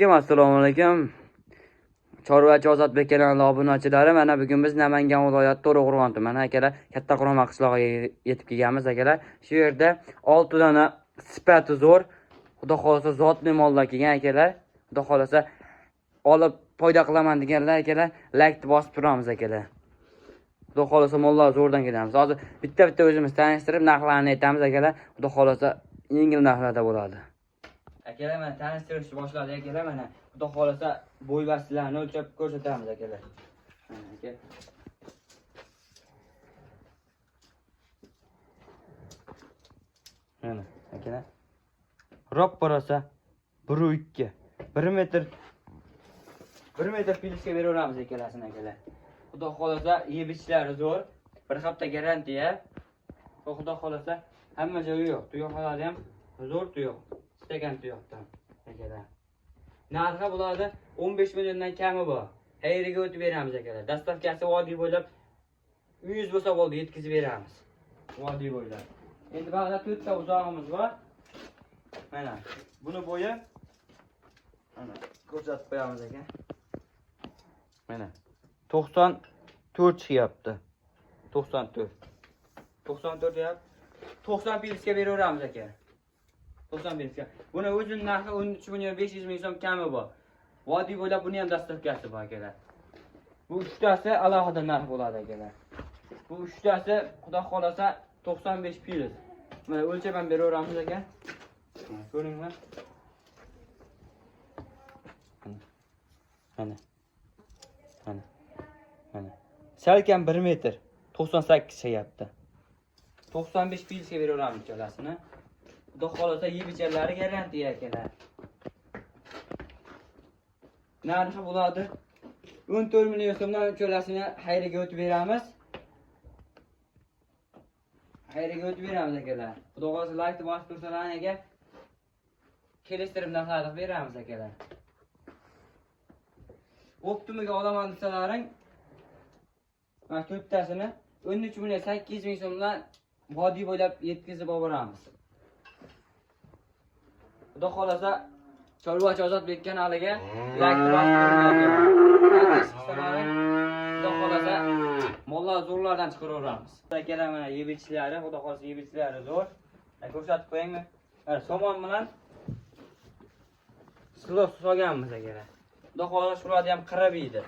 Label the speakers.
Speaker 1: Assalomu alaykum. Chorvachi Ozodbek kanali obunachilari, mana bugun biz Namangan viloyati To'raqo'rg'on tumani akalar Katta Qurama qishlog'iga yetib kelganmiz akalar. Shu yerda 6 dona sifati zo'r, xudo xolasa zotli mollar kelgan akalar. Xudo xolasa olib foyda qilaman deganlar akalar, like bosib turamiz akalar. Xudo xolasa mollar zo'rdan kelamiz. Hozir bitta o'zimiz tanishtirib narxlarni aytamiz akalar. Xudo xolasa yengil narxlarda bo'ladi. Akalar, mana tanishtirishni boshladi akalar. Mana xudo xolasa bo'y vasilarini o'lchab ko'rsatamiz akalar. Aka. Mana akalar. Rop qarasa 1.2. 1 metr filishga beraveramiz akalasini akalar. Xudo xolasa yeb ichlari zo'r. Bir hafta garantiya. Xudo xolasa hamma joyi yo'q. Tuyoqlari ham zo'r tuyoq. Istagan tuyoqdan akalar. Narxi bo'ladi 15 milliondan kami bor. Xayriga o'tib beramiz akalar. Dastavkasi vodiy bo'ylab 100 bo'lsa bo'ldi, yetkazib beramiz. Vodiy bo'ylab. Endi bag'da 4 ta uzog'imiz bor. Mana buni bo'yi mana ko'rsatib qo'yamiz aka. Mana 94 chiqyapti. 94 yap. 90 pilsga beraveramiz aka. 90 pilsga. Buni o'zining narxi 13 million 500 ming so'm kami bor. Vodiy bo'ylab buni ham dastavkasi bor akalar. Bu uchtasi alohida narx bo'ladi akalar. Bu uchtasi xudo xolasa 95 pils. Mana o'lchab ham beraveramiz aka. Ko'ringlar. Mana. Salkam 1 metr 98 chiqyapti. 95 pilsga beraveramiz ikkalasini. Xudo xolasa yeb icharlari garantiya akalar. Narxi bo'ladi 14 million so'mdan uchlasini xayriga o'tib beramiz. Akalar. Xudo xolasa like bosib tursalar aka. Kelishtirib narxlarni beramiz akalar. Optimiga olaman desalaring mana to'rttasini 13 million 800 ming so'mdan vodiy bo'ylab yetkazib olamiz. Xudo xolasa Chorvachi Ozodbek kanaliga like bosib turing. Xudo xolasa mollar zo'rlardan chiqaraveramiz. Akalar, mana yeb ichlari, xudo xolasa yeb ichlari zo'r. Ko'rsatib qo'yingmi? Mana somon bilan silos solganmiz akalar. Xudo xolasa shularni ham qirib yeydi.